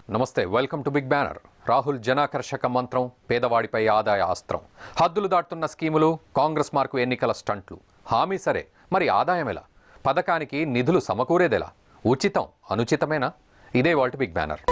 నమస్తే, welcome to big banner. Rahul జనాకర్షక మంత్రం, పేదవాడిపై ఆదాయ అస్త్రం. హద్దులు దాటుతున్న స్కీములు, కాంగ్రెస్ మార్కు ఎన్నికల స్టంట్లు. హామీ సరే, మరి ఆదాయం ఎలా? పథకానికి నిధులు సమకూరేదెలా? ఉచితం అనుచితమేనా? ఇదే వాటి బిగ్ బ్యానర్.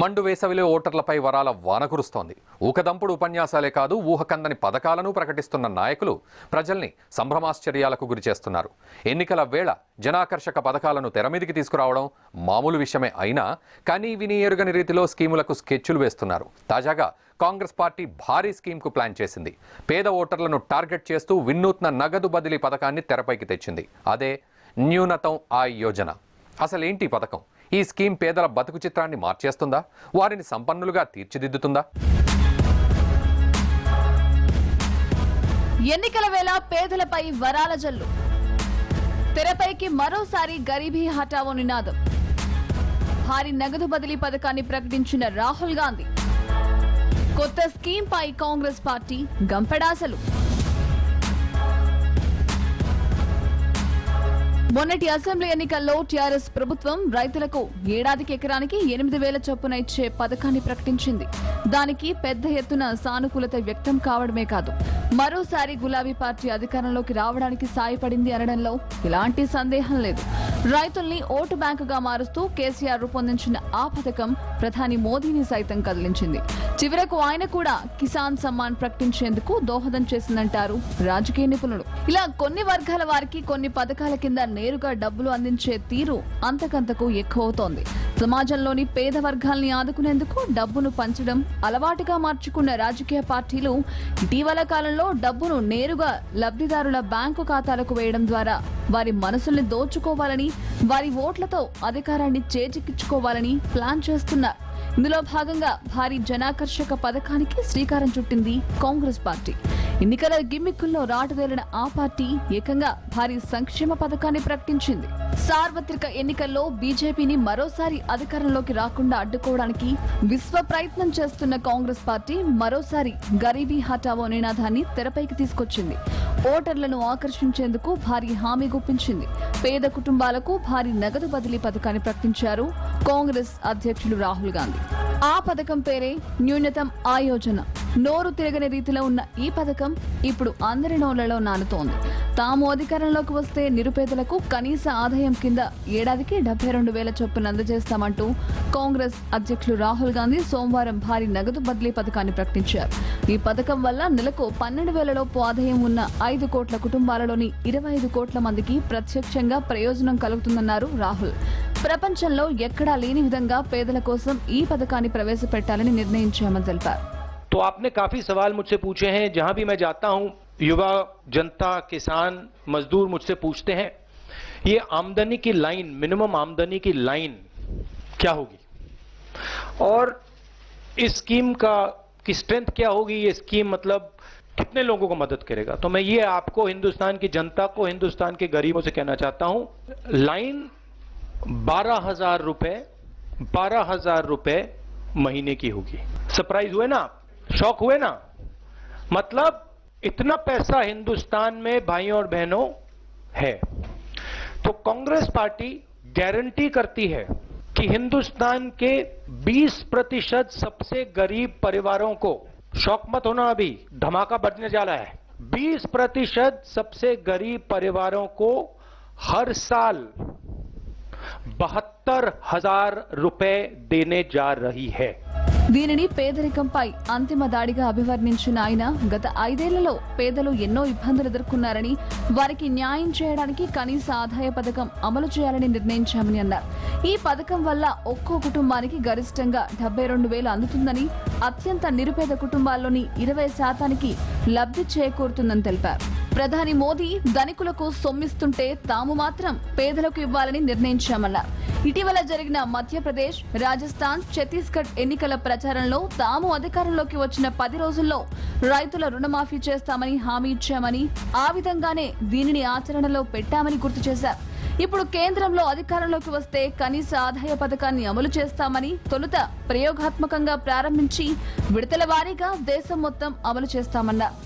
మండు వేసవిలో ఓటర్లపై వరాల వాన కురుస్తోంది. ఊకదంపుడు ఉపన్యాసాలే కాదు, ఊహకందని పథకాలను ప్రకటిస్తున్న నాయకులు ప్రజల్ని సంభ్రమాశ్చర్యాలకు గురిచేస్తున్నారు. ఎన్నికల వేళ జనాకర్షక పథకాలను తెరమీదికి తీసుకురావడం మామూలు విషయమే అయినా కానీ విని ఎరుగని రీతిలో స్కీములకు స్కెచ్లు వేస్తున్నారు. తాజాగా కాంగ్రెస్ పార్టీ భారీ స్కీమ్కు ప్లాన్ చేసింది. పేద ఓటర్లను టార్గెట్ చేస్తూ వినూత్న నగదు బదిలీ పథకాన్ని తెరపైకి తెచ్చింది. అదే న్యూనతం ఆయ్ యోజన. అసలేంటి పథకం? ఈ స్కీమ్ పేదల బతుకు చిత్రాన్ని మార్చేస్తుందా? వారిని సంపన్నులుగా తీర్చిదిద్దుతుందా? ఎన్నికల వేళ పేదలపై వరాల జల్లు. తెరపైకి మరోసారి గరీబీ హఠావో నినాదం. భారీ నగదు బదిలీ పథకాన్ని ప్రకటించిన రాహుల్ గాంధీ. కొత్త స్కీమ్ పై కాంగ్రెస్ పార్టీ గంపెడాసలు. మొన్నటి అసెంబ్లీ ఎన్నికల్లో టీఆర్ఎస్ ప్రభుత్వం రైతులకు ఏడాదికి ఎకరానికి 8,000 చొప్పున ఇచ్చే పథకాన్ని ప్రకటించింది. దానికి పెద్ద ఎత్తున సానుకూలత వ్యక్తం కావడమే కాదు, మరోసారి గులాబీ పార్టీ అధికారంలోకి రావడానికి సాయపడింది అనడంలో ఎలాంటి సందేహం లేదు. రైతుల్ని ఓటు బ్యాంకుగా మారుస్తూ కేసీఆర్ రూపొందించిన ఆ పథకం ప్రధాని మోదీని సైతం కదిలించింది. చివరకు ఆయన కూడా కిసాన్ సమ్మాన్ ప్రకటించేందుకు దోహదం చేసిందంటారు రాజకీయ నిపుణులు. ఇలా కొన్ని వర్గాల వారికి కొన్ని పథకాల కింద నేరుగా డబ్బులు అందించే తీరు అంతకంతకు ఎక్కువవుతోంది. సమాజంలోని పేద వర్గాల్ని ఆదుకునేందుకు డబ్బును పంచడం అలవాటుగా మార్చుకున్న రాజకీయ పార్టీలు ఇటీవల కాలంలో డబ్బును నేరుగా లబ్ధిదారుల బ్యాంకు ఖాతాలకు వేయడం ద్వారా వారి మనసుల్ని దోచుకోవాలని, వారి ఓట్లతో అధికారాన్ని చేజిక్కించుకోవాలని ప్లాన్ చేస్తున్నారు. ఇందులో భాగంగా భారీ జనాకర్షక పథకానికి శ్రీకారం చుట్టింది కాంగ్రెస్ పార్టీ. ఎన్నికల గిమ్మిక్కుల్లో రాటుదేలిన ఆ పార్టీ ఏకంగా భారీ సంక్షేమ పథకాన్ని ప్రకటించింది. సార్వత్రిక ఎన్నికల్లో బీజేపీని మరోసారి అధికారంలోకి రాకుండా అడ్డుకోవడానికి విశ్వ ప్రయత్నం చేస్తున్న కాంగ్రెస్ పార్టీ మరోసారి గరీబీ హఠావో నినాదాన్ని తెరపైకి తీసుకొచ్చింది. ఓటర్లను ఆకర్షించేందుకు భారీ హామీ గుప్పించింది. పేద కుటుంబాలకు భారీ నగదు బదిలీ పథకాన్ని ప్రకటించారు కాంగ్రెస్ అధ్యక్షులు రాహుల్ గాంధీ. ఆ పథకం పేరే న్యూనతం ఆయ్ యోజన. నోరు తిరగని రీతిలో ఉన్న ఈ పథకం ఇప్పుడు అందరి నోళ్లలో నానుతోంది. తాము అధికారంలోకి వస్తే నిరుపేదలకు కనీస ఆదాయం కింద ఏడాదికి 72,000 చొప్పున అందజేస్తామంటూ కాంగ్రెస్ అధ్యక్షులు రాహుల్ గాంధీ సోమవారం భారీ నగదు బదిలీ పథకాన్ని ప్రకటించారు. ఈ పథకం వల్ల నెలకు 12,000 లోపు ఆదాయం ఉన్న 5 కోట్ల కుటుంబాలలోని 25 కోట్ల మందికి ప్రత్యక్షంగా ప్రయోజనం కలుగుతుందన్నారు రాహుల్. ప్రపంచంలో ఎక్కడా లేని విధంగా పేదల కోసం ఈ పథకాన్ని ప్రవేశపెట్టాలని నిర్ణయించామని తెలిపారు. तो आपने काफी सवाल मुझसे पूछे हैं. जहां भी मैं जाता हूं, युवा, जनता, किसान, मजदूर मुझसे पूछते हैं ये आमदनी की लाइन, मिनिमम आमदनी की लाइन क्या होगी और इस स्कीम की स्ट्रेंथ क्या होगी, ये स्कीम मतलब कितने लोगों को मदद करेगा. तो मैं ये आपको, हिंदुस्तान की जनता को, हिंदुस्तान के गरीबों से कहना चाहता हूं, लाइन 12,000 रुपए महीने की होगी. सरप्राइज हुए ना, शॉक हुए ना? मतलब इतना पैसा हिंदुस्तान में भाइयों और बहनों है. तो कांग्रेस पार्टी गारंटी करती है कि हिंदुस्तान के 20% सबसे गरीब परिवारों को, शॉक मत होना, अभी धमाका बढ़ने जा रहा है, 20% सबसे गरीब परिवारों को हर साल 72,000 रुपए देने जा रही है. దీనిని పేదరికంపై అంతిమ దాడిగా అభివర్ణించిన ఆయన గత 5 ఏళ్లలో పేదలు ఎన్నో ఇబ్బందులు ఎదుర్కొన్నారని, వారికి న్యాయం చేయడానికి కనీస ఆదాయ పథకం అమలు చేయాలని నిర్ణయించామని అన్నారు. ఈ పథకం వల్ల ఒక్కో కుటుంబానికి గరిష్టంగా 72,000 అందుతుందని, అత్యంత నిరుపేద కుటుంబాల్లోని 20% లబ్ధి చేకూరుతుందని తెలిపారు. ప్రధాని మోదీ ధనికులకు సొమ్మిస్తుంటే తాము మాత్రం పేదలకు ఇవ్వాలని నిర్ణయించామన్నారు. ఇటీవల జరిగిన మధ్యప్రదేశ్, రాజస్థాన్, ఛత్తీస్గఢ్ ఎన్నికల ప్రచారంలో తాము అధికారంలోకి వచ్చిన 10 రోజుల్లో రైతుల రుణమాఫీ చేస్తామని హామీ ఇచ్చామని, ఆ విధంగానే దీనిని ఆచరణలో పెట్టామని గుర్తు చేశారు. ఇప్పుడు కేంద్రంలో అధికారంలోకి వస్తే కనీస ఆదాయ పథకాన్ని అమలు చేస్తామని తొలుత ప్రయోగాత్మకంగా ప్రారంభించి విడతల వారీగా దేశం మొత్తం అమలు చేస్తామన్నారు.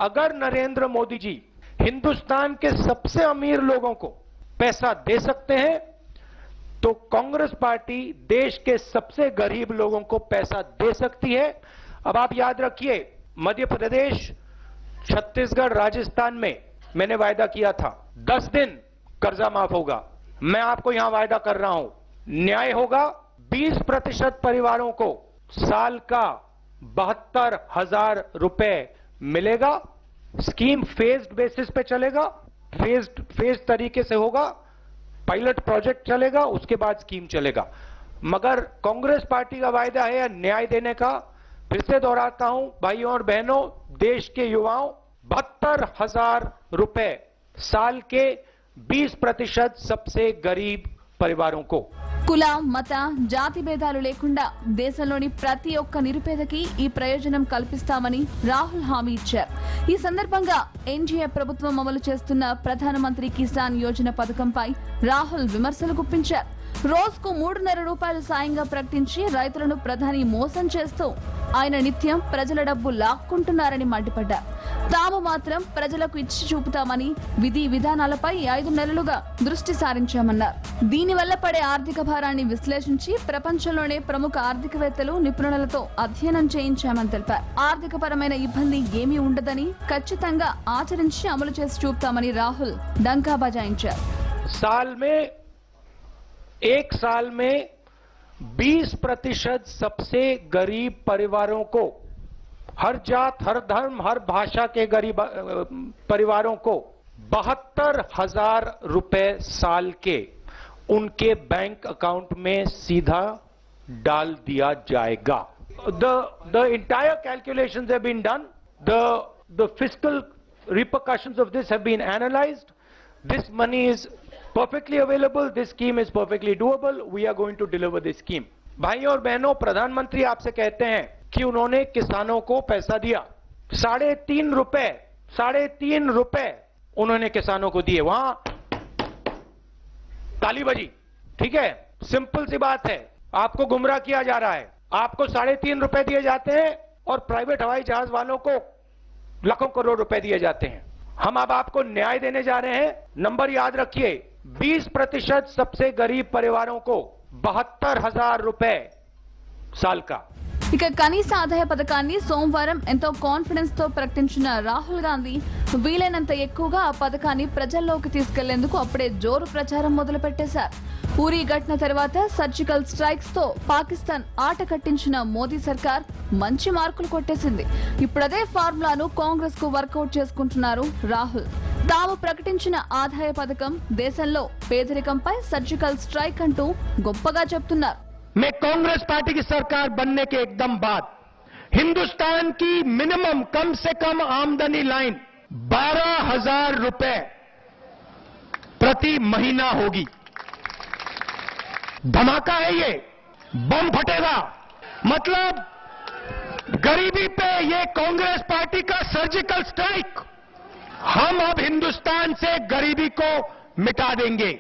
अगर नरेंद्र मोदी जी हिंदुस्तान के सबसे अमीर लोगों को पैसा दे सकते हैं तो कांग्रेस पार्टी देश के सबसे गरीब लोगों को पैसा दे सकती है। अब आप याद रखिए, मध्य प्रदेश, छत्तीसगढ़, राजस्थान में मैंने वायदा किया था 10 दिन कर्जा माफ होगा। मैं आपको यहां वायदा कर रहा हूं, न्याय होगा। 20% परिवारों को साल का 72,000 रुपए मिलेगा। स्कीम फेज्ड बेसिस पे चलेगा, फेज तरीके से होगा। पायलट प्रोजेक्ट चलेगा, उसके बाद स्कीम चलेगा। मगर कांग्रेस पार्टी का वायदा है न्याय देने का। फिर से दोहराता हूं भाइयों और बहनों, देश के युवाओं 72,000 रुपए साल के 20% सबसे गरीब परिवारों को। కుల మత జాతి భేదాలు లేకుండా దేశంలోని ప్రతి ఒక్క నిరుపేదకి ఈ ప్రయోజనం కల్పిస్తామని రాహుల్ హామీ ఇచ్చారు. ఈ సందర్భంగా ఎన్డీఏ ప్రభుత్వం అమలు చేస్తున్న ప్రధానమంత్రి కిసాన్ యోజన పథకంపై రాహుల్ విమర్శలు గుప్పించారు. రోజుకు 3.5 రూపాయలు సాయంగా ప్రకటించి రైతులను ప్రధాని మోసం చేస్తూ ఆయన నిత్యం ప్రజల డబ్బు లాక్కుంటున్నారని మండిపడ్డారు. తాము మాత్రం ప్రజలకు ఇచ్చి చూపుతామని విధి విధానాలపై 5 నెలలుగా దృష్టి సారించామన్నారు. దీనివల్ల పడే ఆర్థిక భారాన్ని విశ్లేషించి ప్రపంచంలోనే ప్రముఖ ఆర్థికవేత్తలు, నిపుణులతో అధ్యయనం చేయించామని తెలిపారు. ఆర్థిక పరమైన ఇబ్బంది ఏమీ ఉండదని, ఖచ్చితంగా ఆచరించి అమలు చేసి చూపుతామని రాహుల్ డంకా బజాయించారు. एक साल में 20% सबसे गरीब परिवारों को, हर जात, हर धर्म, हर भाषा के गरीब परिवारों को 72,000 रुपए साल के उनके बैंक अकाउंट में सीधा डाल दिया जाएगा. The entire calculations have been done. The fiscal repercussions of this have been analyzed. This money is perfectly available. This scheme is perfectly doable. We are going to deliver this scheme. भाइयों और बहनों, प्रधानमंत्री आपसे कहते हैं कि उन्होंने किसानों को पैसा दिया। 3.5 रुपए उन्होंने किसानों को दिए। वहां ताली बजी, ठीक है? सिंपल सी बात है, आपको गुमराह किया जा रहा है। आपको 3.5 रुपए दिए जाते हैं और प्राइवेट हवाई जहाज वालों को लाखों करोड़ रुपए दिए जाते हैं। हम अब आपको न्याय देने जा रहे हैं। नंबर याद रखिए, 20% सबसे गरीब परिवारों को 72,000 रुपए साल का. ఇక కనీస ఆదాయ పథకాన్ని సోమవారం ఎంతో కాన్ఫిడెన్స్ తో ప్రకటించిన రాహుల్ గాంధీ వీలైనంత ఎక్కువగా ఆ పథకాన్ని ప్రజల్లోకి తీసుకెళ్లేందుకు అప్పుడే జోరు ప్రచారం మొదలుపెట్టేశారు. ఉరీ ఘటన తర్వాత సర్జికల్ స్ట్రైక్స్ తో పాకిస్తాన్ ఆట కట్టించిన మోదీ సర్కార్ మంచి మార్కులు కొట్టేసింది. ఇప్పుడదే ఫార్ములాను కాంగ్రెస్ కు వర్కౌట్ చేసుకుంటున్నారు రాహుల్. తాము ప్రకటించిన ఆదాయ పథకం దేశంలో పేదరికంపై సర్జికల్ స్ట్రైక్ అంటూ గొప్పగా చెప్తున్నారు. मैं कांग्रेस पार्टी की सरकार बनने के एकदम बाद हिंदुस्तान की मिनिमम कम से कम आमदनी लाइन 12,000 रुपए प्रति महीना होगी. धमाका है ये, बम फटेगा. मतलब गरीबी पे ये कांग्रेस पार्टी का सर्जिकल स्ट्राइक. हम अब हिंदुस्तान से गरीबी को मिटा देंगे.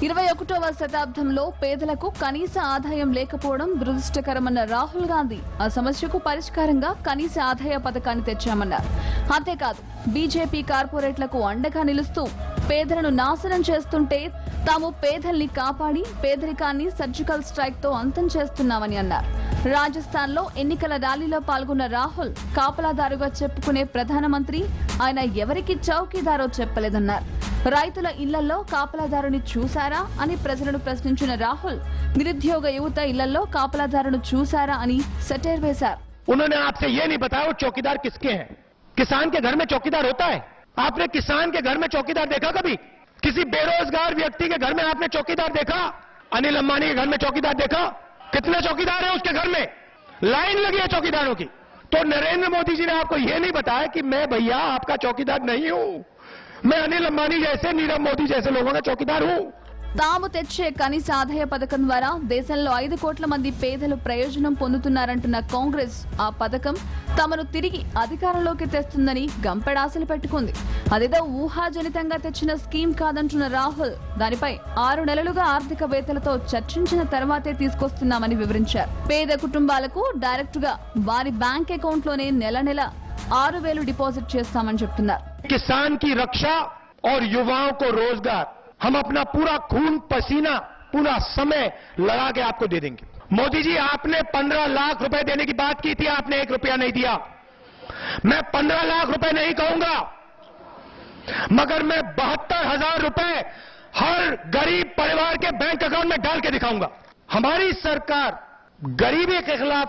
21వ శతాబ్దంలో పేదలకు కనీస ఆదాయం లేకపోవడం దురదృష్టకరమన్న రాహుల్ గాంధీ ఆ సమస్యకు పరిష్కారంగా కనీస ఆదాయ పథకాన్ని తెచ్చామన్నారు. అంతేకాదు, బీజేపీ కార్పొరేట్లకు అండగా నిలుస్తూ పేదలను నాశనం చేస్తుంటే తాము పేదల్ని కాపాడి పేదరికాన్ని సర్జికల్ స్ట్రైక్ తో అంతం చేస్తున్నామని అన్నారు. రాజస్థాన్ లో ఎన్నికల ర్యాలీలో పాల్గొన్న రాహుల్ కాపలాదారుగా చెప్పుకునే ప్రధానమంత్రి ఆయన ఎవరికి చౌకీదారో చెప్పలేదన్నారు. రైతుల ఇళ్లలో కాపలాదారుని చూశారా అని ప్రజలను ప్రశ్నించిన రాహుల్ నిరుద్యోగ యువత ఇళ్లలో కాపలాదారును చూశారా అని సెటైర్ వేశారు. उन्होंने आपसे ये नहीं बताया वो चौकीदार किसके हैं. किसान के घर में चौकीदार होता है? आपने किसान के घर में चौकीदार देखा कभी? किसी बेरोजगार व्यक्ति के घर में आपने चौकीदार देखा? अनिल अंबानी के घर में चौकीदार देखा? कितने चौकीदार हैं उसके घर में? लाइन लगी है चौकीदारों की. तो नरेंद्र मोदी जी ने आपको यह नहीं बताया कि मैं भैया आपका चौकीदार नहीं हूं, मैं अनिल अंबानी जैसे, नीरव मोदी जैसे लोगों का चौकीदार हूं. తాము తెచ్చే కనీస ఆదాయ పథకం ద్వారా దేశంలో 5 కోట్ల మంది పేదలు ప్రయోజనం పొందుతున్నారంటున్న కాంగ్రెస్ ఆ పథకం తమను తిరిగి అధికారంలోకి తెస్తుందని గంపెడాశలు పెట్టుకుంది. అదేదో ఊహాజనితంగా తెచ్చిన స్కీమ్ కాదంటున్న రాహుల్ దానిపై 6 నెలలుగా ఆర్థికవేత్తలతో చర్చించిన తర్వాతే తీసుకొస్తున్నామని వివరించారు. పేద కుటుంబాలకు డైరెక్ట్ గా వారి బ్యాంక్ అకౌంట్ లోనే నెల 6,000 డిపాజిట్ చేస్తామని చెప్తున్నారు. किसान की रक्षा और युवाओं को रोजगार, हम अपना पूरा खून पसीना पूरा समय लगा के आपको दे देंगे। मोदी जी, आपने 15 लाख रुपए देने की बात की थी, आपने 1 रुपया नहीं दिया। मैं 15 लाख रुपए नहीं कहूंगा, मगर मैं 72,000 रुपए हर गरीब परिवार के बैंक अकाउंट में डाल के दिखाऊंगा। हमारी सरकार गरीबी के खिलाफ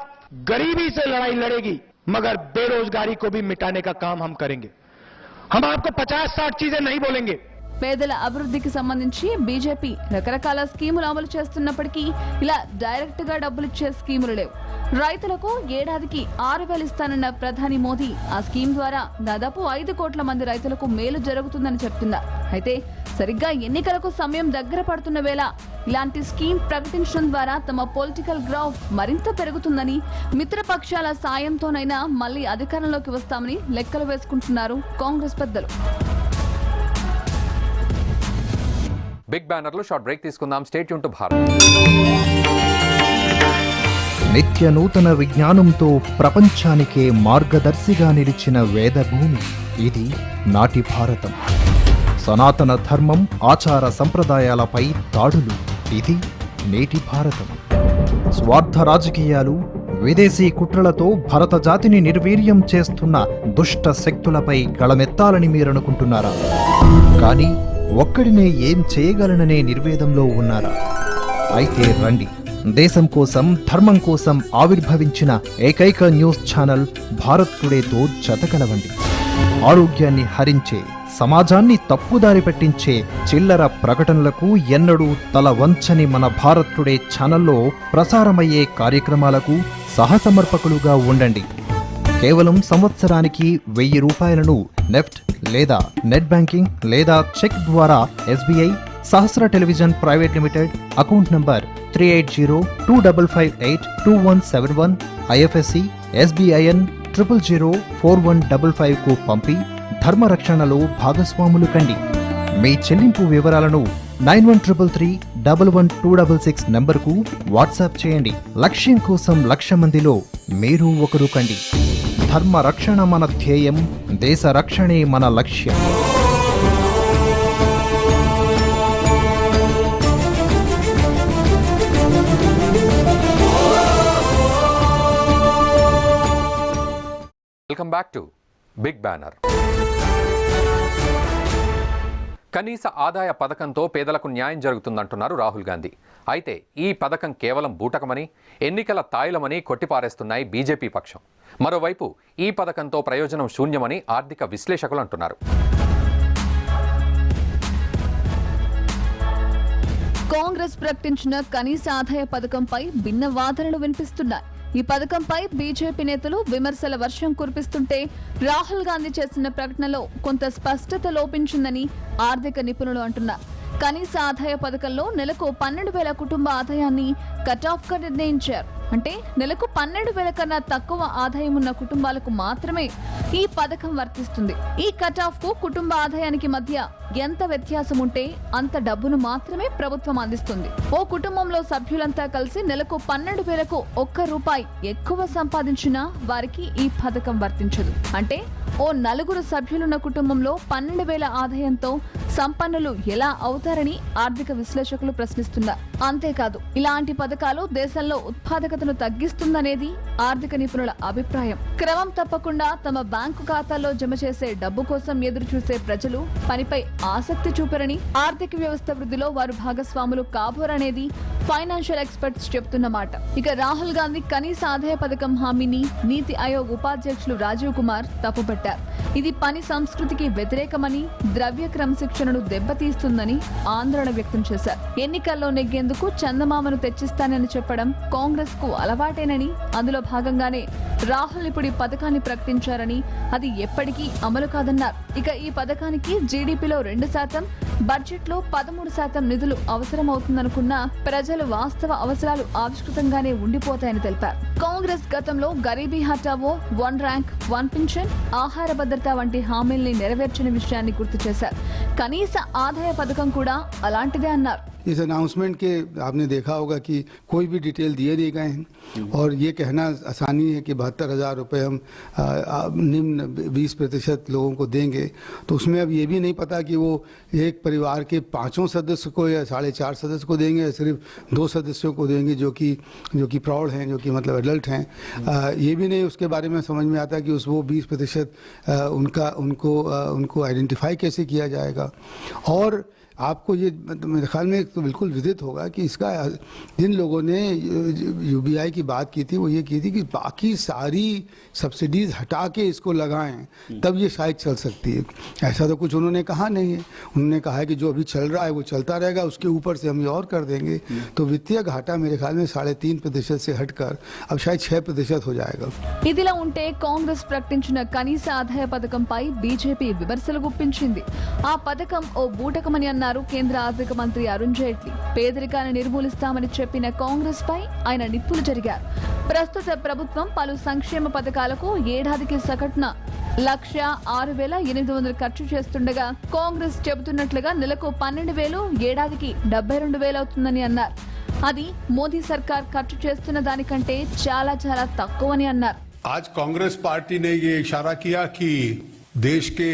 गरीबी से लड़ाई लड़ेगी, मगर बेरोजगारी को भी मिटाने का काम हम करेंगे। हम आपको 50-60 चीजें नहीं बोलेंगे। పేదల అభివృద్ధికి సంబంధించి బీజేపీ రకరకాల స్కీములు అమలు చేస్తున్నప్పటికీ ఇలా డైరెక్ట్ గా డబ్బులు ఇచ్చే స్కీములు లేవు. రైతులకు ఏడాదికి 6,000 ఇస్తానన్న ప్రధాని మోదీ ఆ స్కీమ్ ద్వారా దాదాపు 5 కోట్ల మంది రైతులకు మేలు జరుగుతుందని చెప్తున్నారు. అయితే సరిగ్గా ఎన్నికలకు సమయం దగ్గర పడుతున్న వేళ ఇలాంటి స్కీమ్ ప్రకటించడం ద్వారా తమ పొలిటికల్ గ్రౌండ్ మరింత పెరుగుతుందని, మిత్రపక్షాల సాయంతోనైనా మళ్లీ అధికారంలోకి వస్తామని లెక్కలు వేసుకుంటున్నారు కాంగ్రెస్ పెద్దలు. బిగ్ బ్యానర్లో షార్ట్ బ్రేక్ తీసుకుందాం. State Yoon to Bharat. నిత్య నూతన విజ్ఞానంతో ప్రపంచానికే మార్గదర్శిగా నిలిచిన వేదభూమి ఇది నాటి భారతం. సనాతన ధర్మం, ఆచార సంప్రదాయాలపై దాడులు ఇది నేటి భారతం. స్వార్థ రాజకీయాలు, విదేశీ కుట్రలతో భరత జాతిని నిర్వీర్యం చేస్తున్న దుష్ట శక్తులపై గళమెత్తాలని మీరనుకుంటున్నారా? కానీ ఒక్కడినే ఏం చేయగలననే నిర్వేదంలో ఉన్నారా? అయితే రండి, దేశం కోసం, ధర్మం కోసం ఆవిర్భవించిన ఏకైక న్యూస్ ఛానల్ భారత్ టుడేతో జతకలవండి. ఆరోగ్యాన్ని హరించే, సమాజాన్ని తప్పుదారి పట్టించే చిల్లర ప్రకటనలకు ఎన్నడూ తల వంచని మన భారత్ టుడే ఛానల్లో ప్రసారమయ్యే కార్యక్రమాలకు సహసమర్పకులుగా ఉండండి. కేవలం సంవత్సరానికి 1,000 రూపాయలను నెఫ్ట్ లేదా నెట్ బ్యాంకింగ్ లేదా చెక్ ద్వారా SBI Sahasra television private limited account number 3805582171 IFSC SBIN 0004155 కు పంపి ధర్మరక్షణలో భాగస్వాములు కండి. మీ చెల్లింపు వివరాలను 9133311266 నంబర్కు వాట్సాప్ చేయండి. లక్ష్యం కోసం 1,00,000 మందిలో మీరు ఒకరు కండి. ధర్మ రక్షణ మన ధ్యేయం, దేశ రక్షణే మన లక్ష్యం. Welcome back to big Banner. కనీస ఆదాయ పథకంతో పేదలకు న్యాయం జరుగుతుందంటున్నారు రాహుల్ గాంధీ. అయితే ఈ పథకం కేవలం బూటకమని, ఎన్నికల తాయిలమని కొట్టిపారేస్తున్నాయి బీజేపీ పక్షం. మరోవైపు ఈ పథకంతో ప్రయోజనం శూన్యమని ఆర్థిక విశ్లేషకులు అంటున్నారు. కాంగ్రెస్ ప్రకటించిన కనీస ఆదాయ పథకంపై భిన్న వాదనలు వినిపిస్తున్నాయి. ఈ పథకంపై బీజేపీ నేతలు విమర్శల వర్షం కురిపిస్తుంటే రాహుల్ గాంధీ చేసిన ప్రకటనలో కొంత స్పష్టత లోపించిందని ఆర్థిక నిపుణులు అంటున్నారు. కనీస ఆదాయ పథకంలో నెలకు 12,000 కుటుంబ ఆదాయాన్ని కట్ ఆఫ్ గా నిర్ణయించారు. అంటే నెలకు 12,000 కన్నా తక్కువ ఆదాయం ఉన్న కుటుంబాలకు మాత్రమే ఈ పథకం వర్తిస్తుంది. ఈ కట్ ఆఫ్ కు కుటుంబ ఆదాయానికి మధ్య ఎంత వ్యత్యాసం ఉంటే అంత డబ్బును మాత్రమే ప్రభుత్వం అందిస్తుంది. ఓ కుటుంబంలో సభ్యులంతా కలిసి నెలకు 12,000కు ₹1 ఎక్కువ సంపాదించినా వారికి ఈ పథకం వర్తించదు. అంటే ఓ 4 సభ్యులున్న కుటుంబంలో 12,000 ఆదాయంతో సంపన్నులు ఎలా అవుతారని ఆర్థిక విశ్లేషకులు ప్రశ్నిస్తున్నారు. అంతేకాదు, ఇలాంటి పథకాలు దేశంలో ఉత్పాదకతను తగ్గిస్తుందనేది ఆర్థిక నిపుణుల అభిప్రాయం. క్రమం తప్పకుండా తమ బ్యాంకు ఖాతాల్లో జమ చేసే డబ్బు కోసం ఎదురు చూసే ప్రజలు పనిపై ఆసక్తి చూపరని, ఆర్థిక వ్యవస్థ వృద్ధిలో వారు భాగస్వాములు కాబోరనేది ఫైనాన్షియల్ ఎక్స్పర్ట్స్ చెప్తున్నమాట. ఇక రాహుల్ గాంధీ కనీస ఆదాయ పథకం హామీని నీతి ఆయోగ్ ఉపాధ్యక్షులు రాజీవ్ కుమార్ తప్పుపట్టారు. ఇది పని సంస్కృతికి వ్యతిరేకమని, ద్రవ్య క్రమశిక్షణను దెబ్బతీస్తుందని ఆందోళన వ్యక్తం చేశారు. ఎన్నికల్లో నెగ్గేందుకు చందమామను తెచ్చిస్తానని చెప్పడం కాంగ్రెస్ కు అలవాటేనని, అందులో భాగంగానే రాహుల్ ఇప్పుడు ఈ పథకాన్ని ప్రకటించారని, అది ఎప్పటికీ అమలు కాదన్నారు. ఇక ఈ పథకానికి జీడీపీలో 2%, బడ్జెట్లో 13% నిధులు అవసరమవుతుందనుకున్నా ప్రజలు వాస్తవ అవసరాలు ఆవిష్కృతంగానే ఉండిపోతాయని తెలిపారు. కాంగ్రెస్ గతంలో గరీబీ హఠావో, 1 ర్యాంక్ 1 పింఛన్, ఆహార భద్రత చేయూత వంటి హామీల్ని నెరవేర్చిన విషయాన్ని గుర్తు చేశారు. కనీస ఆదాయ పథకం కూడా అలాంటిదే అన్నారు. इस अनाउंसमेंट के आपने देखा होगा कि कोई भी डिटेल दिए नहीं गए हैं और ये कहना आसानी है कि 72,000 रुपये हम निम्न 20% लोगों को देंगे, तो उसमें अब ये भी नहीं पता कि वो एक परिवार के 5 सदस्य को या 4.5 सदस्य को देंगे या सिर्फ 2 सदस्यों को देंगे जो कि प्रौढ़ हैं, जो कि मतलब एडल्ट हैं. ये भी नहीं उसके बारे में समझ में आता कि वो 20% उनको आइडेंटिफाई कैसे किया जाएगा. और आपको ये मेरे ख्याल में तो बिल्कुल विदित होगा कि इसका जिन लोगों ने यूबीआई की बात की थी वो ये की थी कि बाकी सारी सब्सिडीज हटा के इसको लगाएं तब ये शायद चल सकती है. ऐसा तो कुछ उन्होंने कहा नहीं है. उन्होंने कहा है कि जो अभी चल रहा है वो चलता रहेगा, उसके ऊपर से हम ये और कर देंगे. तो वित्तीय घाटा मेरे ख्याल में 3.5% से हटकर अब शायद 6% हो जाएगा. ఇదిలా ఉంటే కాంగ్రెస్ ప్రకటించిన కనీస ఆదాయ పథకంపై బీజేపీ విమర్శలు గుప్పించింది. ఆ పథకం ఓ బూటకమని అన్నారు కేంద్ర ఆర్థిక మంత్రి అరుణ్ జైట్లీ. పేదరికాన్ని నిర్మూలిస్తామని చెప్పిన కాంగ్రెస్ పై ఆయన నిప్పులు జరిగారు. ప్రస్తుత ప్రభుత్వం పలు సంక్షేమ పథకాలకు ఏడాదికి సగటున 1,06,800 ఖర్చు చేస్తుండగా కాంగ్రెస్ చెబుతున్నట్లుగా నెలకు 12,000, ఏడాదికి 72,000 అవుతుందని అన్నారు. అది మోదీ సర్కార్ ఖర్చు చేస్తున్న దానికంటే చాలా చాలా తక్కువని అన్నారు. आज कांग्रेस पार्टी ने ये इशारा किया कि देश के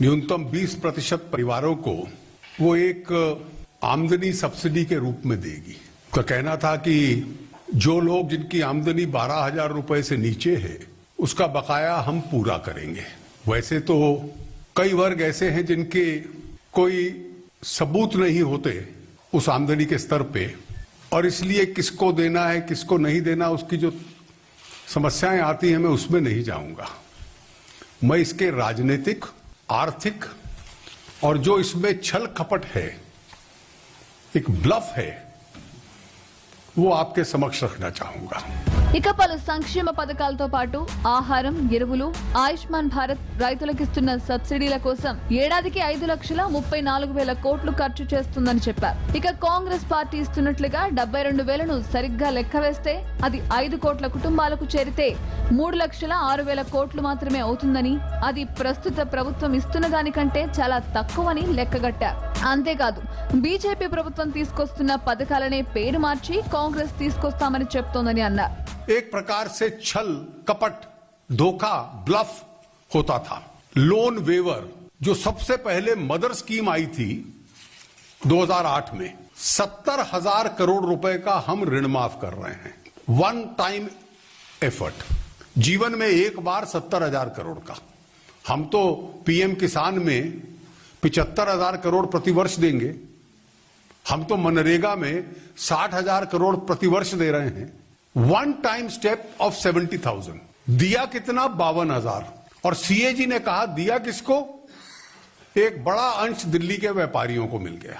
न्यूनतम 20% परिवारों को वो एक आमदनी सब्सिडी के रूप में देगी. तो कहना था कि जो लोग जिनकी आमदनी 12,000 रुपए से नीचे है उसका बकाया हम पूरा करेंगे. वैसे तो कई वर्ग ऐसे हैं जिनके कोई सबूत नहीं होते उस आमदनी के स्तर पे, और इसलिए किसको देना है किसको नहीं देना उसकी जो समस्याएं आती हैं मैं उसमें नहीं जाऊंगा. मैं इसके राजनीतिक, आर्थिक और जो इसमें छल कपट है, एक ब्लफ है, वो आपके समक्ष रखना चाहूंगा. ఇక పలు సంక్షేమ పథకాలతో పాటు ఆహారం, ఎరువులు, ఆయుష్మాన్ భారత్, రైతులకిస్తున్న సబ్సిడీల కోసం ఏడాదికి 5,34,000 కోట్లు ఖర్చు చేస్తుందని చెప్పారు. ఇక కాంగ్రెస్ పార్టీ ఇస్తున్నట్లుగా 72,000ను సరిగ్గా లెక్క వేస్తే అది 5 కోట్ల కుటుంబాలకు చేరితే 3,06,000 కోట్లు మాత్రమే అవుతుందని, అది ప్రస్తుత ప్రభుత్వం ఇస్తున్న దానికంటే చాలా తక్కువని లెక్కగట్టారు. అంతేకాదు బీజేపీ ప్రభుత్వం తీసుకొస్తున్న పథకాలనే పేరు మార్చి కాంగ్రెస్ తీసుకొస్తామని చెప్తోందని అన్నారు. एक प्रकार से छल कपट, धोखा, ब्लफ होता था. लोन वेवर जो सबसे पहले मदर स्कीम आई थी 2008 में, 70,000 करोड़ रुपए का हम ऋण माफ कर रहे हैं. वन टाइम एफर्ट, जीवन में एक बार 70,000 करोड़ का. हम तो पीएम किसान में 75,000 करोड़ प्रतिवर्ष देंगे. हम तो मनरेगा में 60,000 करोड़ प्रतिवर्ष दे रहे हैं. One time step of 70,000. दिया कितना? 52,000. और सीएजी ने कहा दिया किसको? एक बड़ा अंश दिल्ली के व्यापारियों को मिल गया.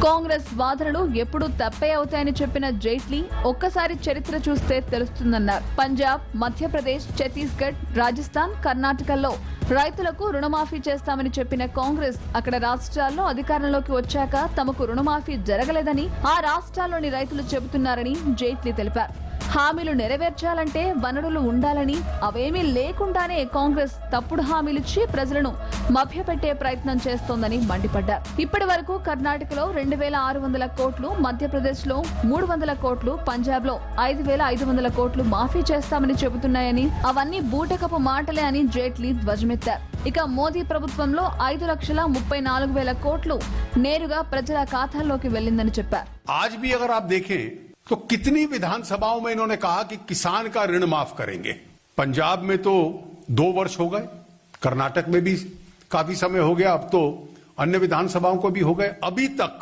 కాంగ్రెస్ వాదనలు ఎప్పుడూ తప్పే అవుతాయని చెప్పిన జైట్లీ ఒక్కసారి చరిత్ర చూస్తే తెలుస్తుందన్నారు. పంజాబ్, మధ్యప్రదేశ్, ఛత్తీస్గఢ్, రాజస్థాన్, కర్ణాటకల్లో రైతులకు రుణమాఫీ చేస్తామని చెప్పిన కాంగ్రెస్ అక్కడ రాష్ట్రాల్లో అధికారంలోకి వచ్చాక తమకు రుణమాఫీ జరగలేదని ఆ రాష్ట్రాల్లోని రైతులు చెబుతున్నారని జైట్లీ తెలిపారు. హామీలు నెరవేర్చాలంటే వనరులు ఉండాలని, అవేమీ లేకుండానే కాంగ్రెస్ తప్పుడు హామీలిచ్చి ప్రజలను మభ్యపెట్టే ప్రయత్నం చేస్తోందని మండిపడ్డారు. ఇప్పటి వరకు కర్ణాటకలో 2,600 కోట్లు, మధ్యప్రదేశ్లో 300 కోట్లు, పంజాబ్లో 5,500 కోట్లు మాఫీ చేస్తామని చెబుతున్నాయని, అవన్నీ బూటకపు మాటలే అని జైట్లీ ధ్వజమెత్తారు. ఇక మోదీ ప్రభుత్వంలో 5,34,000 కోట్లు నేరుగా ప్రజల ఖాతాల్లోకి వెళ్లిందని చెప్పారు. आज भी अगर आप देखें तो कितनी विधानसभाओं में इन्होंने कहा कि किसान का ऋण माफ करेंगे. पंजाब में तो 2 वर्ष हो गए, कर्नाटक में भी काफी समय हो गया, अब तो अन्य विधानसभाओं को भी हो गए. अभी तक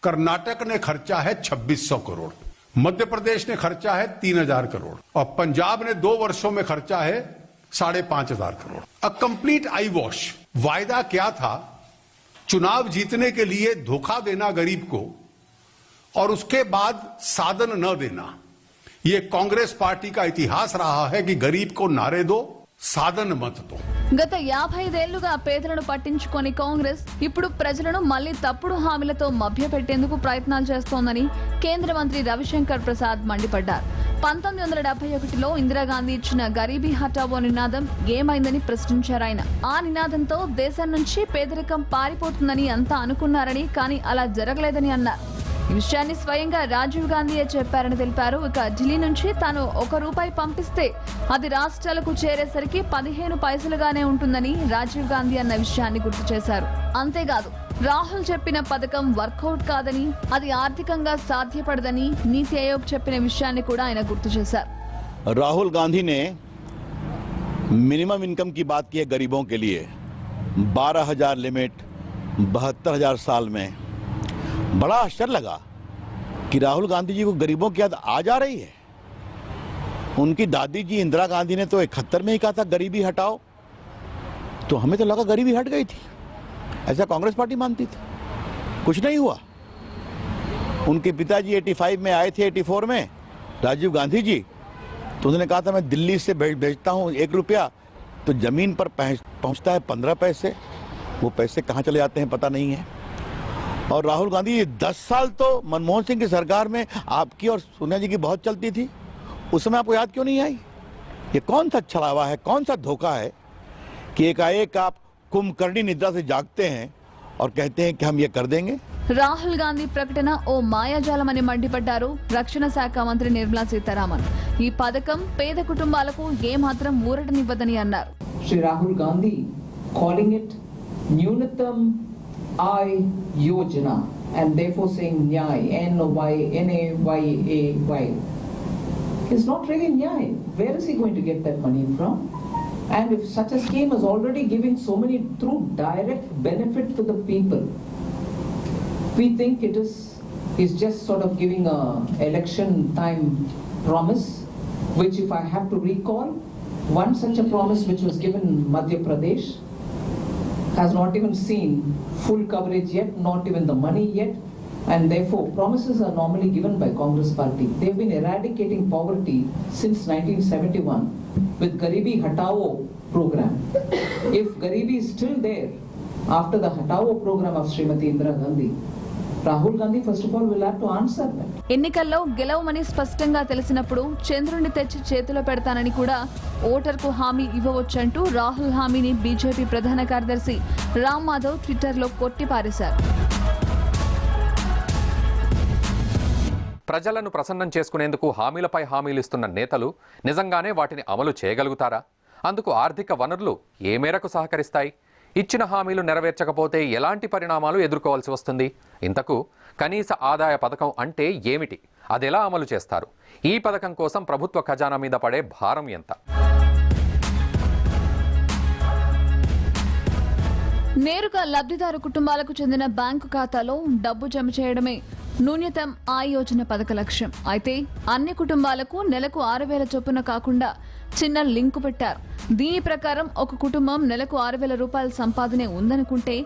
कर्नाटक ने खर्चा है 2,600 करोड़, मध्य प्रदेश ने खर्चा है 3,000 करोड़ और पंजाब ने 2 वर्षों में खर्चा है 5,500 crore. A complete I wash. वायदा क्या था? चुनाव जीतने के लिए धोखा देना गरीब को और उसके बाद साधन न देना. ये कांग्रेस पार्टी का इतिहास रहा है कि गरीब को नारे दो, సాధన మతతో. గత 55 ఏళ్లుగా పేదలను పట్టించుకొని కాంగ్రెస్ ఇప్పుడు ప్రజలను మళ్లీ తప్పుడు హామీలతో మభ్యపెట్టేందుకు ప్రయత్నాలు చేస్తోందని కేంద్ర మంత్రి రవిశంకర్ ప్రసాద్ మండిపడ్డారు. 1971లో ఇందిరాగాంధీ ఇచ్చిన గరీబీ హఠావో నినాదం ఏమైందని ప్రశ్నించారు ఆయన. ఆ నినాదంతో దేశం నుంచి పేదరికం పారిపోతుందని అంతా అనుకున్నారని, కానీ అలా జరగలేదని అన్నారు. ఈ విషయాన్ని స్వయంగా రాజీవ్ గాంధీయే చెప్పారని తెలిపారు. ఇక ఢిల్లీ నుంచి తాను ₹1 పంపిస్తే అది రాష్ట్రాలకు చేరేసరికి 15 పైసలుగానే ఉంటుందని రాజీవ్ గాంధీ అన్న విషయాన్ని గుర్తు చేశారు. అంతేకాదు, రాహుల్ చెప్పిన పథకం వర్కౌట్ కాదని, అది ఆర్థికంగా సాధ్యపడదని నీతి ఆయోగ్ చెప్పిన విషయాన్ని కూడా ఆయన గుర్తు చేశారు. राहुल गांधी ने मिनिमम इनकम की बात की है गरीबों के लिए, 12,000 लिमिट 72,000 साल में। बड़ा आश्चर्य लगा कि राहुल गांधी जी को गरीबों की याद आ जा रही है। उनकी दादी जी इंदिरा गांधी ने तो 71 में ही कहा था गरीबी हटाओ, तो हमें तो लगा गरीबी हट गई थी, ऐसा कांग्रेस पार्टी मानती थी। कुछ नहीं हुआ। उनके पिताजी 85 में आए थे, 84 में राजीव गांधी जी, तो उन्होंने कहा था मैं दिल्ली से भेजता हूँ ₹1, तो जमीन पर पहुँचता है 15 पैसे। वो पैसे कहाँ चले जाते हैं पता नहीं है। और राहुल गांधी 10 साल तो मनमोहन सिंह की सरकार में आपकी और सोनिया जी की बहुत चलती थी, उस समय आपको याद क्यों नहीं आई? ये कौन सा छलावा है, कौन सा धोखा है कि एकाएक आप कुंभकर्णी निद्रा से जागते हैं और कहते हैं कि हम ये कर देंगे। రాహుల్ గాంధీ ప్రకటన ఓ మాయాజాలమని మండిపడ్డారు రక్షణ శాఖ మంత్రి నిర్మలా సీతారామన్. ఈ పథకం పేద కుటుంబాలకు ఏమాత్రం ఊరటనివ్వదని అన్నారు. Shri Rahul Gandhi calling it Nyunatam Aay Yojana and therefore saying Nyay, N-O-Y-N-A-Y-A-Y. It's not really Nyay. Where is he going to get that money from? And if such a scheme is already giving so many true direct benefit to the people, we think it is just sort of giving a election time promise, which if I have to recall, one such a promise which was given in Madhya Pradesh has not even seen full coverage yet, not even the money yet, and therefore promises are normally given by Congress party. They've been eradicating poverty since 1971 with Garibi Hatao program. If Garibi is still there after the Hatao program of Srimati Indira Gandhi, Rahul Gandhi first of all will have to answer that. ఎన్నికల్లో గెలవమని స్పష్టంగా తెలిసినప్పుడు చంద్రుడిని తెచ్చి చేతిలో పెడతానని కూడా ఓటర్కు హామీ ఇవ్వవచ్చంటూ రాహుల్ హామీని బీజేపీ ప్రధాన కార్యదర్శి రామ్ మాధవ్ ట్విట్టర్లో కొట్టిపారేశారు. ప్రజలను ప్రసన్నం చేసుకునేందుకు హామీలపై హామీలు ఇస్తున్న నేతలు నిజంగానే వాటిని అమలు చేయగలుగుతారా? అందుకు ఆర్థిక వనరులు ఏ మేరకు సహకరిస్తాయి? ఇచ్చిన హామీలు నెరవేర్చకపోతే ఎలాంటి పరిణామాలు ఎదుర్కోవాల్సి వస్తుంది? ఇంతకు కనీస ఆదాయ పథకం అంటే ఏమిటి? అదెలా అమలు చేస్తారు? ఈ పథకం కోసం ప్రభుత్వ ఖజానా మీద పడే భారం ఎంత? నేరుగా లబ్ధిదారు కుటుంబాలకు చెందిన బ్యాంకు ఖాతాలో డబ్బు జమ చేయడమే న్యూనతం ఆయ యోజన పథక లక్ష్యం. అయితే అన్ని కుటుంబాలకు నెలకు 6,000 చొప్పున కాకుండా చిన్న లింకు పెట్టారు. దీని ప్రకారం ఒక కుటుంబం నెలకు ₹6,000 సంపాదనే ఉందనుకుంటే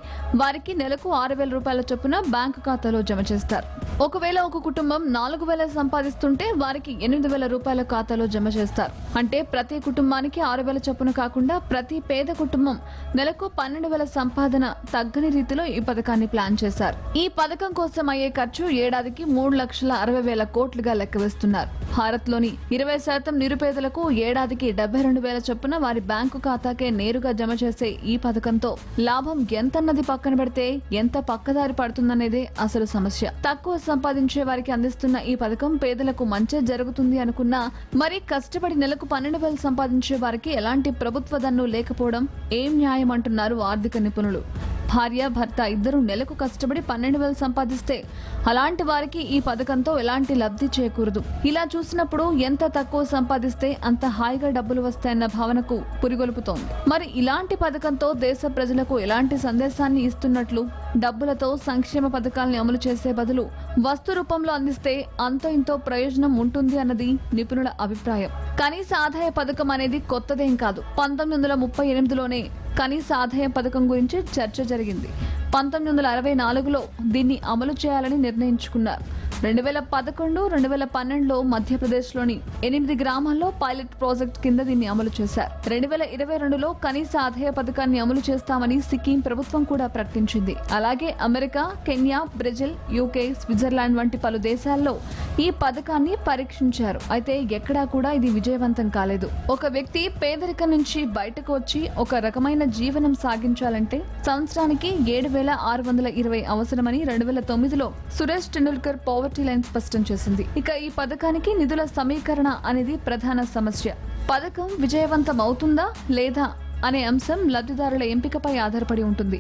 వారికి నెలకు ₹6,000 చొప్పున బ్యాంకు ఖాతాలో జమ చేస్తారు. ఒకవేళ ఒక కుటుంబం 4,000 సంపాదిస్తుంటే వారికి ₹8,000 ఖాతాలో జమ చేస్తారు. అంటే ప్రతి కుటుంబానికి 6,000 చొప్పున కాకుండా ప్రతి పేద కుటుంబం నెలకు 12,000 సంపాదన తగ్గని రీతిలో ఈ పథకాన్ని ప్లాన్ చేశారు. ఈ పథకం కోసం అయ్యే ఖర్చు ఏడాదికి 3,60,000 కోట్లుగా లెక్కవేస్తున్నారు. భారత్లోని 20% నిరుపేదలకు ఏడాదికి 72,000 చొప్పున వారి బ్యాంకు ఖాతాకే నేరుగా జమ చేసే ఈ పథకంతో లాభం ఎంతన్నది పక్కన పెడితే ఎంత పక్కదారి పడుతుందనేదే అసలు సమస్య. తక్కువ సంపాదించే వారికి అందిస్తున్న ఈ పథకం పేదలకు మంచి జరుగుతుంది అనుకున్నా మరి కష్టపడి నెలకు 12,000 సంపాదించే వారికి ఎలాంటి ప్రభుత్వ దన్ను లేకపోవడం ఏం న్యాయం అంటున్నారు ఆర్థిక నిపుణులు. భార్య భర్త ఇద్దరు నెలకు కష్టపడి 12,000 సంపాదిస్తే అలాంటి వారికి ఈ పథకంతో ఎలాంటి లబ్ధి చేకూరదు. ఇలా చూసినప్పుడు ఎంత తక్కువ సంపాదిస్తే అంత హాయిగా డబ్బులు వస్తాయన్న భావనకు పురిగొల్పుతోంది. మరి ఇలాంటి పథకంతో దేశ ప్రజలకు ఎలాంటి సందేశాన్ని ఇస్తున్నట్లు? డబ్బులతో సంక్షేమ పథకాలను అమలు చేసే బదులు వస్తు రూపంలో అందిస్తే అంతో ఇంతో ప్రయోజనం ఉంటుంది అన్నది నిపుణుల అభిప్రాయం. కనీస ఆదాయ పథకం అనేది కొత్తదేం కాదు. 1938లోనే కనీస ఆదాయ పథకం గురించి చర్చ జరిగింది. 1964లో దీన్ని అమలు చేయాలని నిర్ణయించుకున్నారు. 2011, 2012లో మధ్యప్రదేశ్లోని 8 గ్రామాల్లో పైలట్ ప్రాజెక్ట్ కింద దీన్ని అమలు చేశారు. 2022లో కనీస ఆదాయ పథకాన్ని అమలు చేస్తామని సిక్కిం ప్రభుత్వం కూడా ప్రకటించింది. అలాగే America, Kenya, Brazil, UK, Switzerland వంటి పలు దేశాల్లో ఈ పథకాన్ని పరీక్షించారు. అయితే ఎక్కడా కూడా ఇది విజయవంతం కాలేదు. ఒక వ్యక్తి పేదరికం నుంచి బయటకు వచ్చి ఒక రకమైన జీవనం సాగించాలంటే సంవత్సరానికి 7,620 అవసరమని 2009లో సురేష్ టెండూల్కర్ పవర్టీ లైన్ స్పష్టం చేసింది. ఇక ఈ పథకానికి నిధుల సమీకరణ అనేది ప్రధాన సమస్య. పథకం విజయవంతం అవుతుందా లేదా అనే అంశం లబ్ధిదారుల ఎంపికపై ఆధారపడి ఉంటుంది.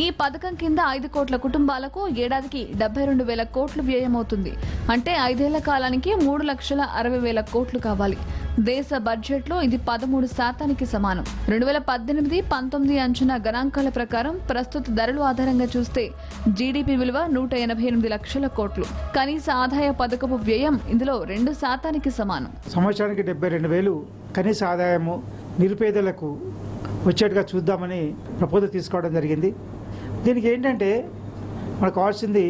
ఈ పథకం కింద 5 కోట్ల కుటుంబాలకు ఏడాదికి 72,000 కోట్లు వ్యయమవుతుంది. అంటే 5 ఏళ్ల కాలానికి 3,60,000 కోట్లు కావాలి. దేశ బడ్జెట్లో ఇది 13% సమానం. 2018-19 అంచనా గణాంకాల ప్రకారం ప్రస్తుత ధరలు ఆధారంగా చూస్తే జీడీపీ విలువ 188 లక్షల కోట్లు. కనీస ఆదాయ పథకపు వ్యయం ఇందులో 2% సమానం. సంవత్సరానికి 72,000 కనీస ఆదాయము నిరుపేదలకు వచ్చేట్టుగా చూద్దామని ప్రపోజల్ తీసుకోవడం జరిగింది. దీనికి ఏంటంటే మనకు కావాల్సింది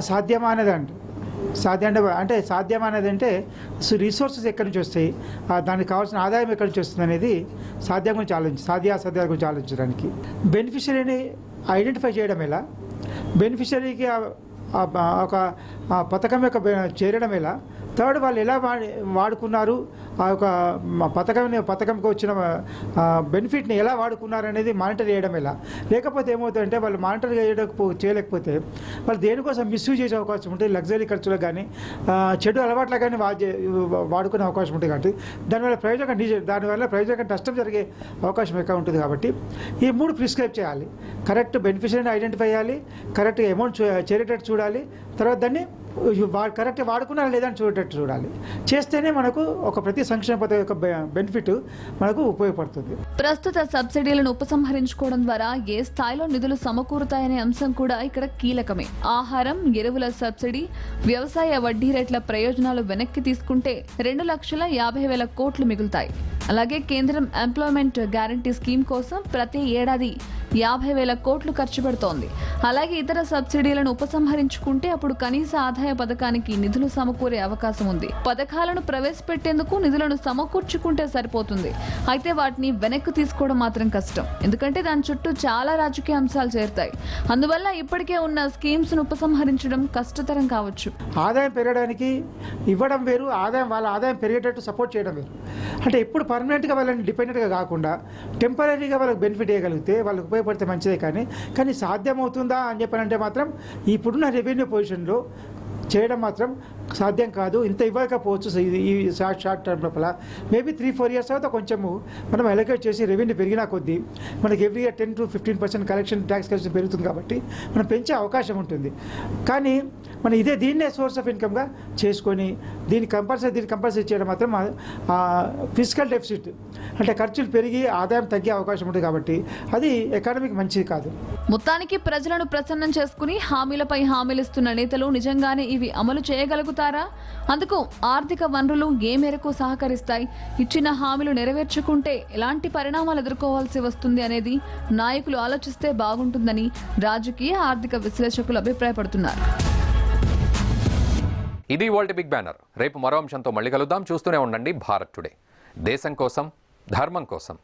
సాధ్యమా అనేది అంటే సాధ్యమా అనేది అంటే రిసోర్సెస్ ఎక్కడి నుంచి వస్తాయి, దానికి కావాల్సిన ఆదాయం ఎక్కడి నుంచి వస్తుంది అనేది సాధ్యాసాధ్యాల గురించి ఆలోచించడానికి బెనిఫిషరీని ఐడెంటిఫై చేయడం ఎలా, బెనిఫిషరీకి ఒక పథకం యొక్క చేరడం ఎలా, థర్డ్ వాళ్ళు ఎలా వాడుకున్నారు, ఆ యొక్క పథకంకి వచ్చిన బెనిఫిట్ని ఎలా వాడుకున్నారు అనేది మానిటర్ చేయడం ఎలా. లేకపోతే ఏమవుతుందంటే వాళ్ళు మానిటర్ చేయలేకపోతే వాళ్ళు దేనికోసం మిస్యూజ్ చేసే అవకాశం ఉంటుంది. లగ్జరీ ఖర్చులకు కానీ చెడు అలవాట్లకు కానీ వాడుకునే అవకాశం ఉంటుంది. కాబట్టి దానివల్ల ప్రయోజనం నష్టం జరిగే అవకాశం ఎక్కువ ఉంటుంది. కాబట్టి ఈ 3 ప్రిస్క్రైబ్ చేయాలి. కరెక్ట్ బెనిఫిషరీని ఐడెంటిఫై చేయాలి, కరెక్ట్గా అమౌంట్ చేరేటట్టు చూడాలి, తర్వాత దాన్ని కరెక్ట్గా వాడుకున్నారా లేదని చూడేటట్టు చూడాలి. చేస్తేనే మనకు ఒక ప్రతి సంక్షేమ పథకం యొక్క బెనిఫిట్ మనకు ఉపయోగపడుతుంది. ప్రస్తుత సబ్సిడీలను ఉపసంహరించుకోవడం ద్వారా ఏ స్థాయిలో నిధులు సమకూరుతాయనే అంశం కూడా ఇక్కడ కీలకమే. ఆహారం, ఎరువుల సబ్సిడీ, వ్యవసాయ వడ్డీ రేట్ల ప్రయోజనాలు వెనక్కి తీసుకుంటే 2,50,000 కోట్లు మిగులుతాయి. అలాగే కేంద్రం ఎంప్లాయ్మెంట్ గ్యారంటీ స్కీమ్ కోసం ప్రతి ఏడాది 50,000 కోట్లు ఖర్చు పెడుతోంది. అలాగే ఇతర సబ్సిడీలను ఉపసంహరించుకుంటే అప్పుడు కనీస ఆదాయ పథకానికి నిధులు సమకూరే అవకాశం ఉంది. పథకాలను ప్రవేశపెట్టేందుకు నిధులను సమకూర్చుకుంటే సరిపోతుంది. అయితే వాటిని వెనక్కి తీసుకోవడం మాత్రం కష్టం. ఎందుకంటే దాని చుట్టూ చాలా రాజకీయ అంశాలు చేరుతాయి. అందువల్ల ఇప్పటికే ఉన్న స్కీమ్స్ ను ఉపసంహరించడం కష్టతరం కావచ్చు. ఆదాయం పెరగడానికి ఇవ్వడం వేరు, వాళ్ళ ఆదాయం పెరిగేటట్టు సపోర్ట్ చేయడం వేరు. అంటే ఇప్పుడు పర్మనెంట్గా వాళ్ళని డిపెండెంట్గా కాకుండా టెంపరీగా వాళ్ళకి బెనిఫిట్ ఇవ్వగలిగితే వాళ్ళకి ఉపయోగపడితే మంచిదే. కానీ సాధ్యమవుతుందా అని చెప్పాలంటే మాత్రం ఇప్పుడున్న రెవెన్యూ పొజిషన్లో చేయడం మాత్రం సాధ్యం కాదు. ఇంత ఇవ్వకపోవచ్చు ఈ షార్ట్ టర్మ్ లోపల. మేబీ 3-4 ఇయర్స్ తర్వాత కొంచెము మనం అలొకేట్ చేసి రెవెన్యూ పెరిగినా కొద్దీ మనకి ఎవ్రీ ఇయర్ 10-15% ట్యాక్స్ కలెక్షన్ పెరుగుతుంది. కాబట్టి మనం పెంచే అవకాశం ఉంటుంది. కానీ మనం దీన్నే సోర్స్ ఆఫ్ ఇన్కమ్గా చేసుకొని దీన్ని కంపల్సరీ చేయడం మాత్రం ఫిజికల్ డెఫిసిట్ అంటే ఖర్చులు పెరిగి ఆదాయం తగ్గే అవకాశం ఉంటుంది. కాబట్టి అది ఎకానమీకి మంచిది కాదు. మొత్తానికి ప్రజలను ప్రసన్నం చేసుకుని హామీలపై హామీలిస్తున్న నేతలు నిజంగానే ఇవి అమలు చేయగలుగుతారా? అందుకు ఆర్థిక వనరులు ఏ మేరకు సహకరిస్తాయి? ఇచ్చిన హామీలు నెరవేర్చుకుంటే ఎలాంటి పరిణామాలు ఎదుర్కోవాల్సి వస్తుంది అనేది నాయకులు ఆలోచిస్తే బాగుంటుందని రాజకీయ ఆర్థిక విశ్లేషకులు అభిప్రాయపడుతున్నారు. ఇది ఇవాల్టి బిగ్ బ్యానర్. రేపు మరో అంశంతో మళ్ళీ కలుద్దాం. చూస్తూనే ఉండండి భారత్ టుడే. దేశం కోసం, ధర్మం కోసం.